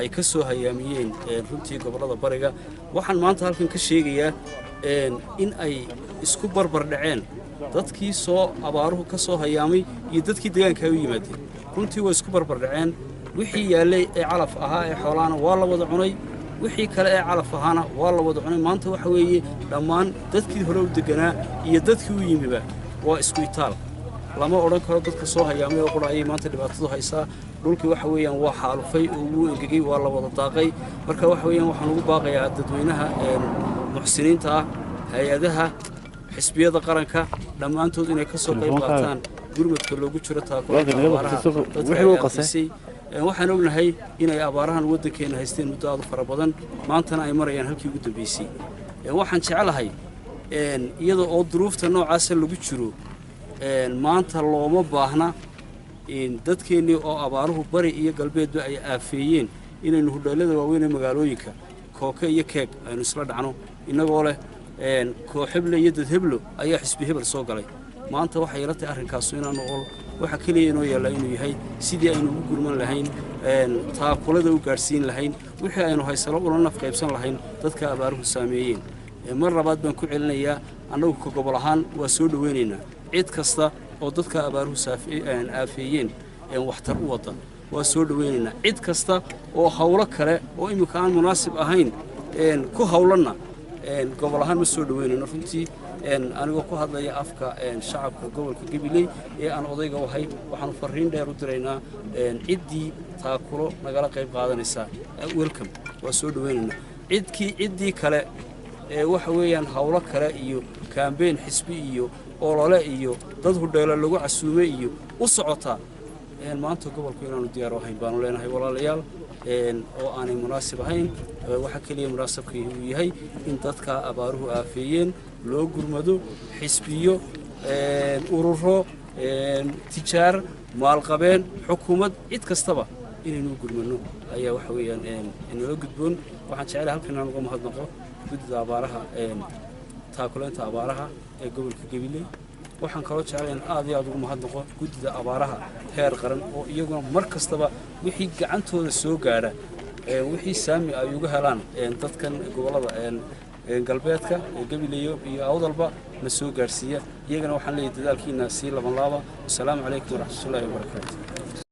ay ka soo hayaamiyeen runtii gobolada bariga waxaan maanta halkan ka sheegayaa in ay isku barbar dhaceen dadkii soo abaaruhu ka soo hayaamay iyo dadkii deegaanka ay u yimaadeen runtii way isku barbar dhaceen wixii yaalay ee calaf ahaa ee xoolaana waa la wada cunay wixii kale ee calaf ahaana waa la wada cunay maanta waxa weeye dhammaan dadkii hore u deganaa iyo dadkii u yimiba waa isku itaal lama odhan karo dadka soo hayaamay oo qura ayay maanta dhibaatadu haysaa dhulkii waxa weeyaan waa xaalufay oo wuu engegay waa la wada daaqay marka waxa weeyaan waxaan ugu baaqayaa dadweynaha muxsiniinta ah hay-adaha xisbiyada qaranka dhammaantood inay ka soo qayb qaataan gurmadka loogu jiro taakulanka abaaraha waxaan ognahay inay abaarahan waddankeena haysteen muddo aad u fara badan maantana ay marayaan halkii ugu dambaysay waxaan jecelahay iyada oo duruufta noocaasa lagu jiro maanta looma baahna dadkeennii oo abaaruhu bari iyo galbeedba ay aafeeyeen inaynu hudheellada waaweyn ee magaalooyinka kooke iyo keeg aynu isla dhacno innagoo leh kooxeble iyo dadheblo ayaa xisbi hebel soo galay maanta waxay ila tahay arrinkaasu inaanu ol waxa keliya inoo yaallaa inuu yahay sidii aynu ugu gurman lahayn taakulada u gaadhsiin lahayn wixii aynu haysalo ula naf qaybsan lahayn dadka abaaruhu saameeyeen mar labaad baan ku celinayaa annagu ka gobol ahaan waa soo dhowaynaynaa cid kasta oo dadka abaaruhu aafeeyeen waxtar u wada waa soo dhowaynaynaa cid kasta oo hawlo kale oo imika aan munaasib ahayn ku hawlanna gobol ahaan ma soo dhowaynayno runtii anigoo ku hadlaya afka shacabka gobolka Gabiley ee aan odayga wahay waxaan fariin dheer u diraynaa ciddii taakulo nagala qayb qaadanaysa welcome waa soo dhowaynaynaa ciddii kale waxa weeyaan hawlo kale iyo campaign xisbi iyo olole iyo dad hudheelo lagu casuumay iyo u socota maanta gobolku inaanu diyaar u ahayn baanu leenahay walaalayaal oo aanay munaasib ahayn waxa kaliya munaasabkii uu yahay in dadka abaaruhu aafeeyeen loo gurmado xisbiyo ururo tijaar maalqabeen xukuumad cid kastaba inaynu gurmano ayaa waxa weeyaan inoo gudboon waxaan jecelahay halkan inaan uga mahadnaqo guddida abaaraha taakuleynta abaaraha ee gobolka Gabiley waxaan kaloo jecelahay in aad iyo aad ugu mahadnaqo guddida abaaraha heer qaran oo iyaguna mar kastaba wixii gacantooda soo gaadha wixii saami ay uga helaan dadkan gobolada galbeedka Gabiley iyo awdalba la soo gaarsiiya iyagana waxaan leeyahay dadaalkiina si laban laaba. Assalaamu calaykum wa rahmatullaahi wa barakaatuh.